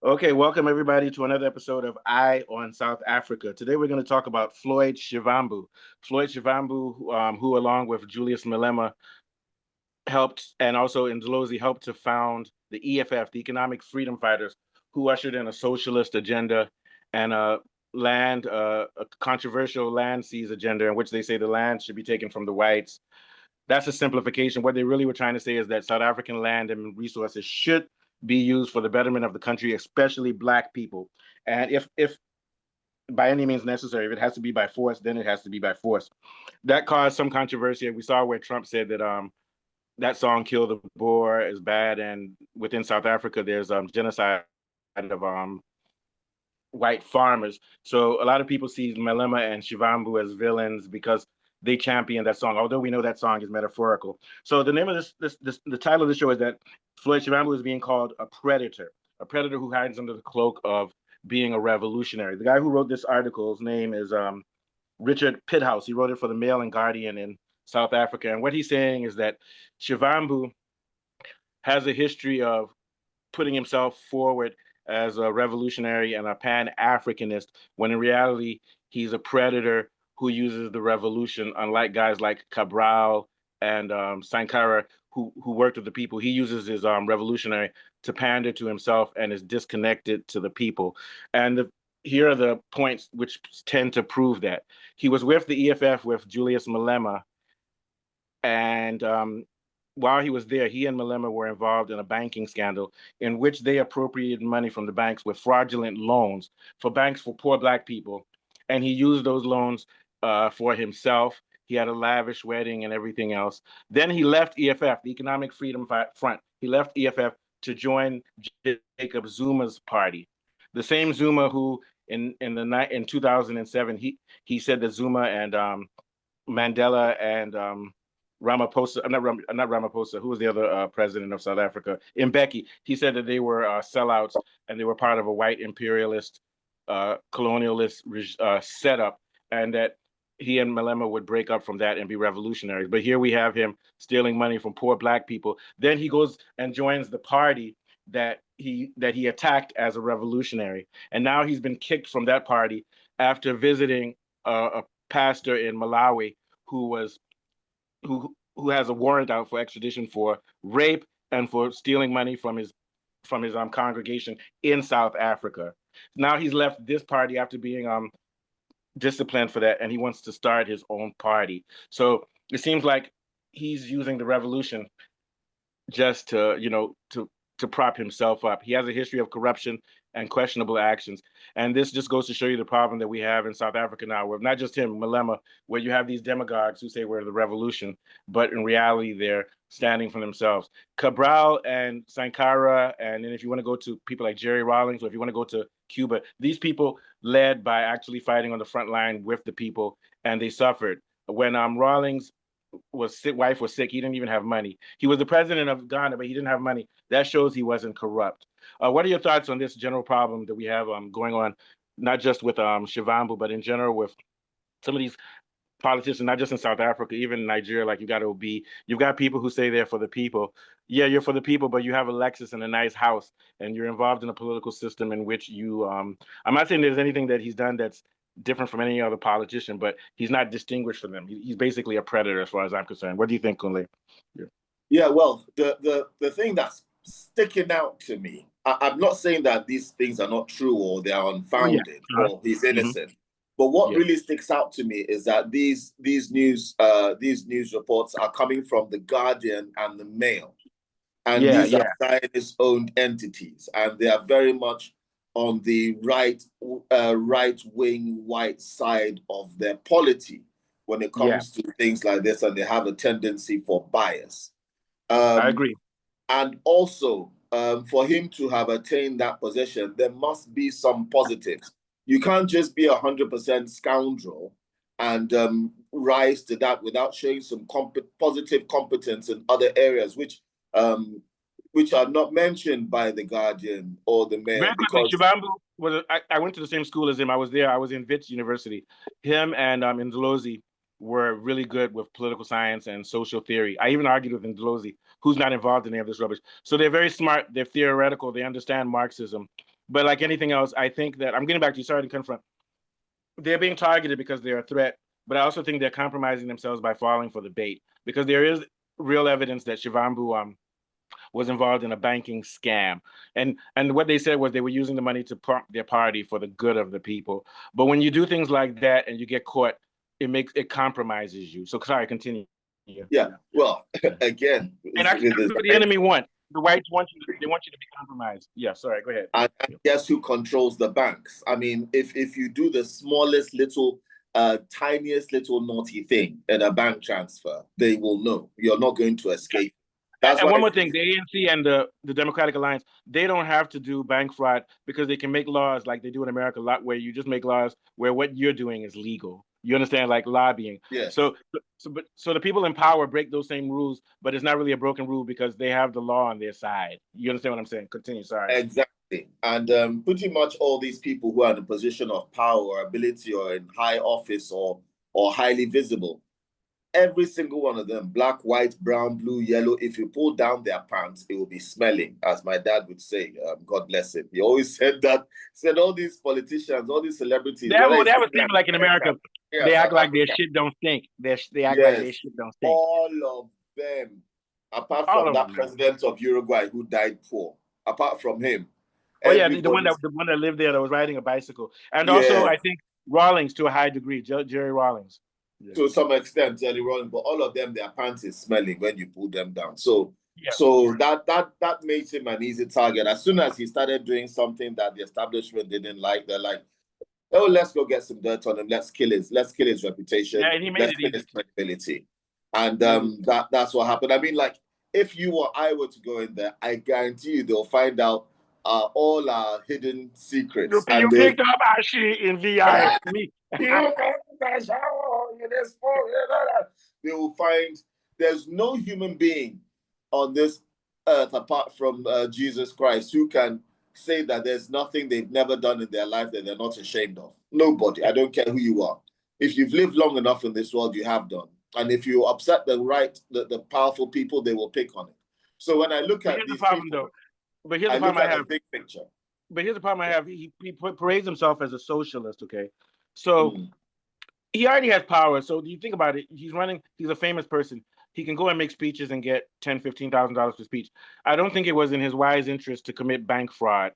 Okay, welcome everybody to another episode of Eye on South Africa. Today we're going to talk about Floyd Shivambu. Floyd Shivambu, who along with Julius Malema helped, and also Ndlozi helped to found the EFF, the Economic Freedom Fighters, who ushered in a socialist agenda and a controversial land seize agenda in which they say the land should be taken from the whites. That's a simplification. What they really were trying to say is that South African land and resources should be used for the betterment of the country, especially Black people. And if by any means necessary, if it has to be by force, then it has to be by force. That caused some controversy. We saw where Trump said that that song "Kill the Boer" is bad, and within South Africa, there's genocide of white farmers. So a lot of people see Malema and Shivambu as villains because they champion that song, although we know that song is metaphorical. So the name of the title of the show is that Floyd Shivambu is being called a predator who hides under the cloak of being a revolutionary. The guy who wrote this article's name is Richard Pithouse. He wrote it for the Mail and Guardian in South Africa. And what he's saying is that Shivambu has a history of putting himself forward as a revolutionary and a pan-Africanist, when in reality, he's a predator who uses the revolution, unlike guys like Cabral and Sankara, who worked with the people. He uses his revolutionary to pander to himself and is disconnected to the people. And here are the points which tend to prove that. He was with the EFF with Julius Malema, and while he was there, he and Malema were involved in a banking scandal in which they appropriated money from the banks with fraudulent loans for banks for poor Black people. And he used those loans for himself. He had a lavish wedding and everything else. Then he left EFF, the Economic Freedom Front. He left EFF to join Jacob Zuma's party. The same Zuma who in 2007 he said that Zuma and Mandela and Ramaphosa, not Ramaphosa, who was the other president of South Africa, Mbeki. He said that they were sellouts and they were part of a white imperialist, colonialist setup, and that he and Malema would break up from that and be revolutionaries. But here we have him stealing money from poor Black people. Then he goes and joins the party that he attacked as a revolutionary, and now he's been kicked from that party after visiting a pastor in Malawi who was who has a warrant out for extradition for rape and for stealing money from his congregation in South Africa. Now he's left this party after being disciplined for that, and he wants to start his own party. So it seems like he's using the revolution just to prop himself up. He has a history of corruption and questionable actions. And this just goes to show you the problem that we have in South Africa now, with not just him, Malema, where you have these demagogues who say we're the revolution, but in reality, they're standing for themselves. Cabral and Sankara, and then if you want to go to people like Jerry Rawlings, or if you want to go to Cuba, these people led by actually fighting on the front line with the people, and they suffered. When Rawlings was sick, wife was sick. He didn't even have money. He was the president of Ghana, but he didn't have money. That shows he wasn't corrupt. What are your thoughts on this general problem that we have going on, not just with Shivambu, but in general with some of these politicians, not just in South Africa, even in Nigeria, like you got OB. You've got people who say they're for the people. Yeah, you're for the people, but you have a Lexus and a nice house, and you're involved in a political system in which you. I'm not saying there's anything that he's done that's different from any other politician, but he's not distinguished from them. He's basically a predator, as far as I'm concerned. What do you think, Kunle? Yeah. Yeah, well, the thing that's sticking out to me, I'm not saying that these things are not true or they are unfounded or he's innocent. Mm-hmm. But what really sticks out to me is that these news reports are coming from the Guardian and the Mail, and these are Zionist-owned entities, and they are very much on the right-wing white side of their polity when it comes to things like this, and they have a tendency for bias. I agree. And also, for him to have attained that position, there must be some positives. You can't just be 100% scoundrel and rise to that without showing some positive competence in other areas, which are not mentioned by the Guardian or the Mail. Very quickly, Shivambu I went to the same school as him. I was there. I was in Wits University. Him and Ndlozi were really good with political science and social theory. I even argued with Ndlozi, who's not involved in any of this rubbish. So they're very smart. They're theoretical. They understand Marxism. But like anything else, I think that I'm getting back to you. Sorry to confront. They're being targeted because they're a threat, but I also think they're compromising themselves by falling for the bait because there is real evidence that Shivambu was involved in a banking scam. And what they said was they were using the money to prompt their party for the good of the people. But when you do things like that and you get caught, it compromises you. So sorry, continue. Yeah. Well, again, And actually with that's this, what the enemy want. The whites want you they want you to be compromised. Yeah, sorry, go ahead. and guess who controls the banks? I mean, if you do the smallest little tiniest little naughty thing in a bank transfer, they will know. You're not going to escape. That's And why one more thing, the ANC and the Democratic Alliance, they don't have to do bank fraud because they can make laws like they do in America a lot, where you just make laws where what you're doing is legal. You understand, like lobbying. yes. So the people in power break those same rules, but it's not really a broken rule because they have the law on their side. You understand what I'm saying? Continue. Sorry. Exactly. And pretty much all these people who are in a position of power or ability or in high office or highly visible, every single one of them, black, white, brown, blue, yellow, if you pull down their pants, it will be smelling, as my dad would say. God bless him. He always said that, said all these politicians, all these celebrities, They have, whether they it's have a England, statement like in America. yeah, They act South like their Africa, shit don't stink. They act like their yes, shit don't stink. all of them, apart All from of that them. president of Uruguay who died poor, apart from him, Oh yeah, the one everybody's, that lived there that was riding a bicycle, and also yeah, I think Rawlings to a high degree, Jerry Rawlings. Yeah. to some extent, Jelly Rolling, but all of them, their pants is smelling when you pull them down. So, Yeah. so that makes him an easy target. As soon as he started doing something that the establishment didn't like, they're like, "Oh, let's go get some dirt on him. Let's kill his Yeah, reputation. and he made Let's it kill easy. his credibility." And He made it. that's what happened. I mean, like, if you or I were to go in there, I guarantee you they'll find out all our hidden secrets, You and they picked up our shit in VI. Me. they will find there's no human being on this earth apart from Jesus Christ who can say that there's nothing they've never done in their life that they're not ashamed of. Nobody. I don't care who you are. If you've lived long enough in this world, you have done. And if you upset the powerful people, they will pick on it. So when I look But at here's the these problem, people, though. But here's I the look problem I at the have. big picture. But here's the problem I have. He parades himself as a socialist. Okay, so Mm. he already has power. So do you think about it? He's running. He's a famous person. He can go and make speeches and get $10,000, $15,000 per speech. I don't think it was in his wise interest to commit bank fraud,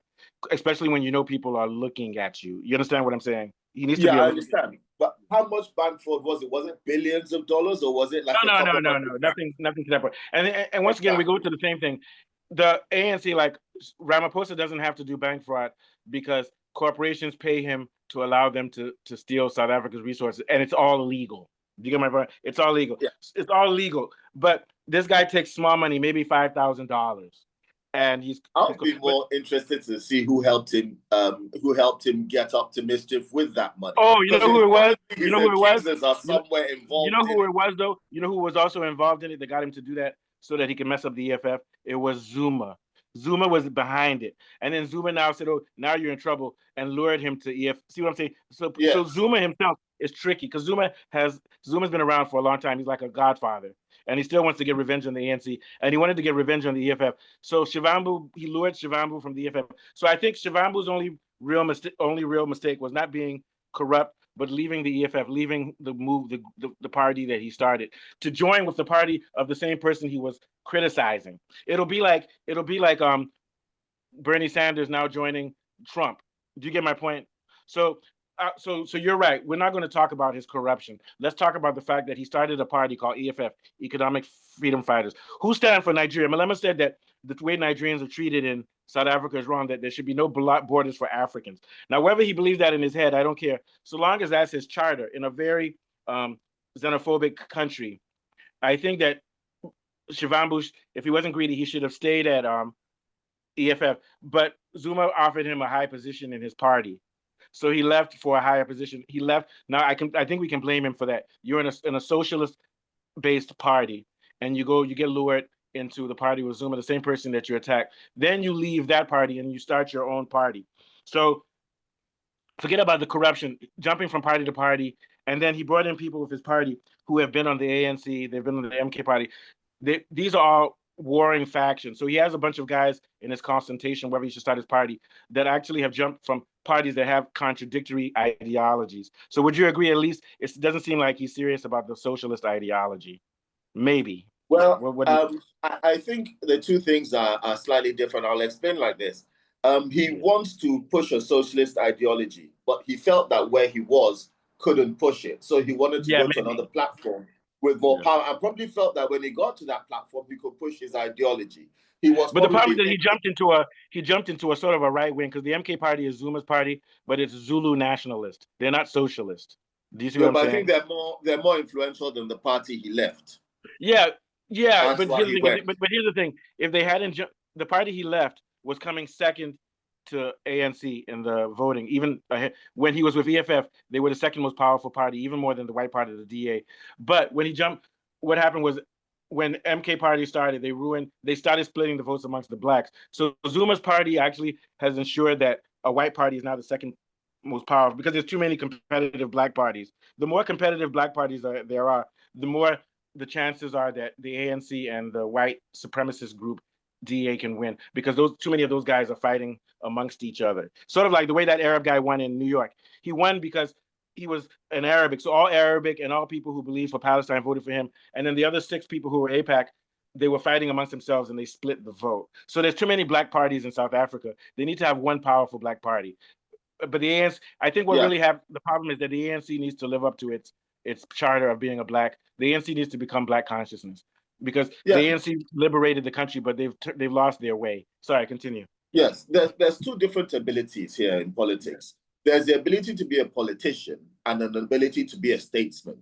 especially when you know people are looking at you. You understand what I'm saying? He needs to Yeah, be a I little bit. understand. But how much bank fraud was it? Was it billions of dollars or was it like a couple No. hundred grand? Nothing to that point. And once again, we go Exactly. to the same thing. The ANC, like Ramaphosa, doesn't have to do bank fraud because corporations pay him to allow them to steal South Africa's resources, and it's all illegal. Do you get my point? It's all legal. Yeah. It's all legal. But this guy takes small money, maybe $5,000, and I he's. would be But more interested to see who helped him get up to mischief with that money. oh, you know Because who it's it was? probably You his know who it was? accusers are You know, somewhere You know involved in who it. it was though? You know who was also involved in it that got him to do that so that he could mess up the EFF? It was Zuma. Zuma was behind it. And then Zuma now said, "Oh, now you're in trouble," and lured him to EF. See what I'm saying? So Yes. Zuma himself is tricky because Zuma's been around for a long time. He's like a godfather. And he still wants to get revenge on the ANC. And he wanted to get revenge on the EFF. So he lured Shivambu from the EFF. So I think Shivambu's only real mistake was not being corrupt, but leaving the EFF, leaving the party that he started to join with the party of the same person he was criticizing. It'll be like Bernie Sanders now joining Trump. Do you get my point? So you're right. We're not going to talk about his corruption. Let's talk about the fact that he started a party called EFF, Economic Freedom Fighters, who stand for Nigeria. Malema said that the way Nigerians are treated in South Africa is wrong, that there should be no borders for Africans. Now, whether he believes that in his head, I don't care. So long as that's his charter in a very xenophobic country, I think that Shivambu, if he wasn't greedy, he should have stayed at EFF. But Zuma offered him a high position in his party. So he left for a higher position. He left. Now I think we can blame him for that. You're in a socialist based party and you get lured into the party with Zuma, the same person that you attacked. Then you leave that party and you start your own party. So forget about the corruption, jumping from party to party. And then he brought in people with his party who have been on the ANC, they've been on the MK party. These are all warring factions. So he has a bunch of guys in his consultation whether he should start his party that actually have jumped from parties that have contradictory ideologies. So would you agree? At least it doesn't seem like he's serious about the socialist ideology. Maybe. Well, What do you? I think the two things are slightly different. I'll explain like this. He Yeah. wants to push a socialist ideology, but he felt that where he was couldn't push it. So he wanted to Yeah, go to maybe. another platform with more Yeah. power, and probably felt that when he got to that platform, he could push his ideology. He was But the problem probably is that thinking, he jumped into a sort of a right wing because the MK party is Zuma's party, but it's Zulu nationalist. They're not socialist. Do you see what yeah, I'm but I think saying? they're more influential than the party he left. Yeah, yeah. That's But why here's the he thing. went. But here's the thing. If they hadn't, the party he left was coming second to ANC in the voting. Even when he was with EFF, they were the second most powerful party, even more than the white party, the DA. But when he jumped, what happened was when MK party started, they started splitting the votes amongst the blacks. So Zuma's party actually has ensured that a white party is now the second most powerful because there's too many competitive black parties. The more competitive black parties there are, the more the chances are that the ANC and the white supremacist group DA can win because those too many of those guys are fighting amongst each other. Sort of like the way that Arab guy won in New York. He won because he was an Arabic. So all Arabic and all people who believe for Palestine voted for him. And then the other six people who were APAC, they were fighting amongst themselves and they split the vote. So there's too many black parties in South Africa. They need to have one powerful black party. But the ANC, I think what Yeah, really have the problem is that the ANC needs to live up to its charter of being a black. The ANC needs to become black consciousness because the yeah, ANC liberated the country, but they've lost their way. Sorry, continue. yes. There's two different abilities here in Yeah. politics. There's the ability to be a politician and an ability to be a statesman.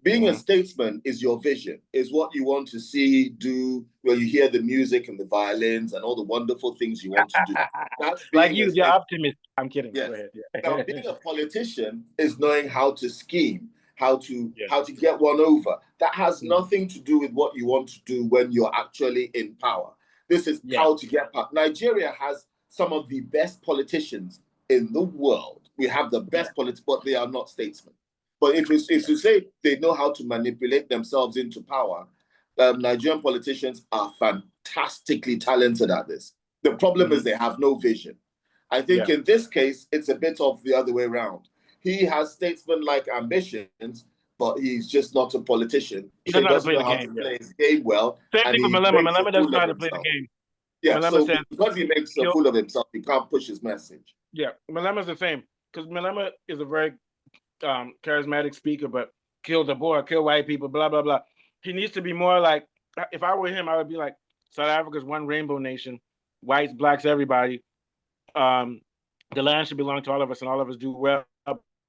Being a Mm-hmm. statesman is your vision, is what you want to see, do, where you hear the music and the violins and all the wonderful things you want to do. That's Like being a you, you're statesman. optimist. I'm kidding. Go Yes. ahead. Now, Yeah. being a politician is knowing how to scheme, how to Yeah. how to get one over. That has Mm-hmm. nothing to do with what you want to do when you're actually in power. This is Yeah. how to get power. Nigeria has some of the best politicians in the world. We have the Yeah. best politics, but they are not statesmen. But if you say they know how to manipulate themselves into power, Nigerian politicians are fantastically talented at this. The problem Mm-hmm. is they have no vision. I think Yeah. in this case, it's a bit of the other way around. He has statesman-like ambitions, but he's just not a politician. He So doesn't he know how to doesn't play know the how to game. Yeah. play his game well, Same and thing with he Malema. makes a Malema doesn't fool know of how to play the himself. game. Yeah, Malema so says because he makes a he'll. fool of himself, he can't push his message. Yeah, Malema's the same because Malema is a very charismatic speaker, but kill the boy, kill white people, blah blah blah. He needs to be more like. If I were him, I would be like South Africa's one rainbow nation, whites, blacks, everybody. Um, the land should belong to all of us, and all of us do well.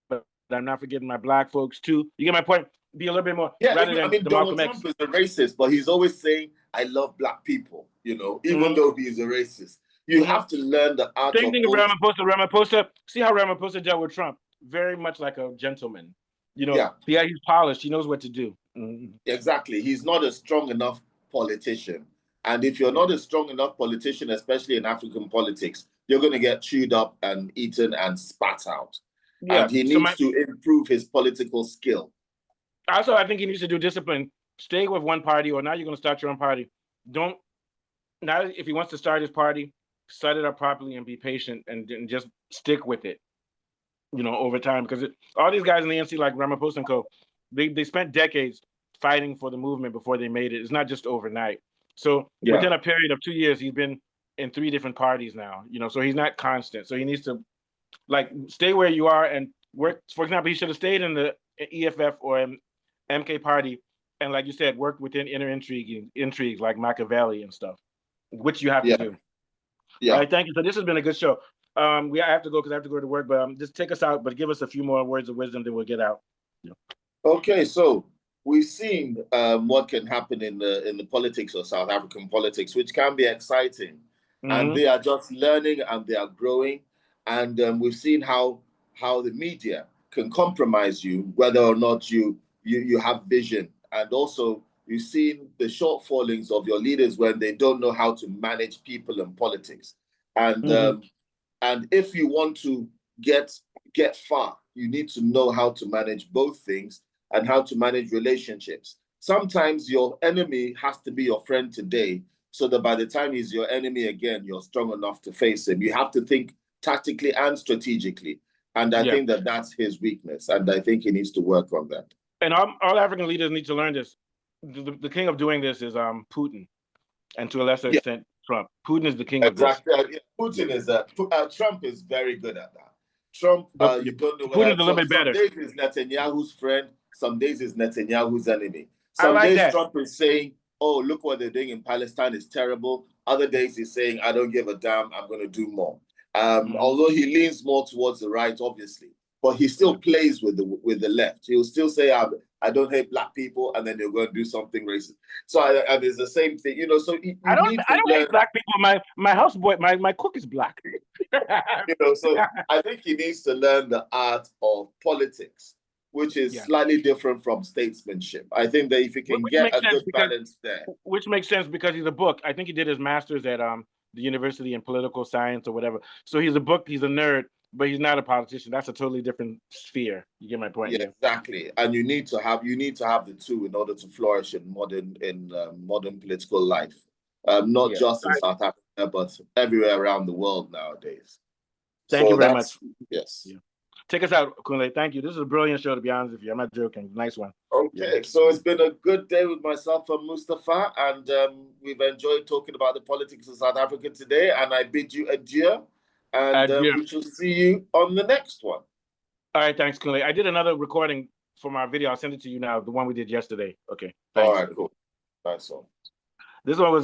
But I'm not forgetting my black folks too. You get my point? Be a little bit more Yeah, rather I than mean, the Donald Malcolm X. Trump is a racist, but he's always saying, I love black people, even Mm-hmm. though he's a racist. You Mm-hmm. have to learn the art Same of thing with both. Ramaphosa. Ramaphosa, see how Ramaphosa dealt with Trump? Very much like a gentleman. Yeah, Yeah, he's polished. He knows what to do. Mm-hmm. exactly. He's not a strong enough politician. And if you're Yeah. not a strong enough politician, especially in African politics, you're going to get chewed up and eaten and spat out. Yeah. And he So my needs to improve his political skill. also I think he needs to do discipline. Stay with one party, or now you're gonna start your own party. Don't now if he wants to start his party, set it up properly and be patient and just stick with it, over time. Because all these guys in the NC like Ramaphosa and Co, they spent decades fighting for the movement before they made it. It's not just overnight. So Yeah, within a period of 2 years, he's been in three different parties now. So he's not constant. So he needs to like stay where you are and work. For example, he should have stayed in the EFF or MK party, and like you said, worked within inner intrigues like Machiavelli and stuff, which you have to yeah, do. All yeah. right, thank you. So this has been a good show. I have to go because I have to go to work, but just take us out, but give us a few more words of wisdom, then we'll get out. Yeah. Okay, so we've seen what can happen in the politics of South African politics, which can be exciting, and Mm-hmm. they are just learning and they are growing, and we've seen how the media can compromise you, whether or not you have vision, and also you've seen the shortfallings of your leaders when they don't know how to manage people and politics, and Mm-hmm. um, and if you want to get get far, you need to know how to manage both things and how to manage relationships. Sometimes your enemy has to be your friend today so that by the time he's your enemy again, you're strong enough to face him. You have to think tactically and strategically. And I think that that's his weakness. And I think he needs to work on that. And all African leaders need to learn this. The king of doing this is Putin, and to a lesser extent, Trump. Putin is the king of this. Putin is Trump is very good at that. Trump, you don't know Putin is a little bit better. Some days is Netanyahu's friend, some days is Netanyahu's enemy. Some days that. Trump is saying, oh, look what they're doing in Palestine is terrible. Other days he's saying, I don't give a damn, I'm going to do more. Although he leans more towards the right, obviously, but he still plays with the left. He'll still say, I don't hate black people, and then they'll go and do something racist. So and it's the same thing, you know. So I don't hate black people. My houseboy, my cook is black. You know, so I think he needs to learn the art of politics, which is slightly different from statesmanship. I think that if he can get a good balance there, which makes sense because he's a book. I think he did his master's at the University in Political Science or whatever. So he's a nerd. But he's not a politician. That's a totally different sphere. You get my point? Yeah, exactly. And you need to have the two in order to flourish in modern political life, not just in South Africa, but everywhere around the world nowadays. Thank you very much. Yes. Yeah. Take us out, Kunle. Thank you. This is a brilliant show, to be honest with you. I'm not joking. Nice one. Okay, so it's been a good day with myself and Mustafa, and we've enjoyed talking about the politics of South Africa today. And I bid you adieu. And we shall see you on the next one. All right, thanks, Kunle. I did another recording from our video. I'll send it to you now, the one we did yesterday. Okay. Thanks. All right, cool. Nice one. This one was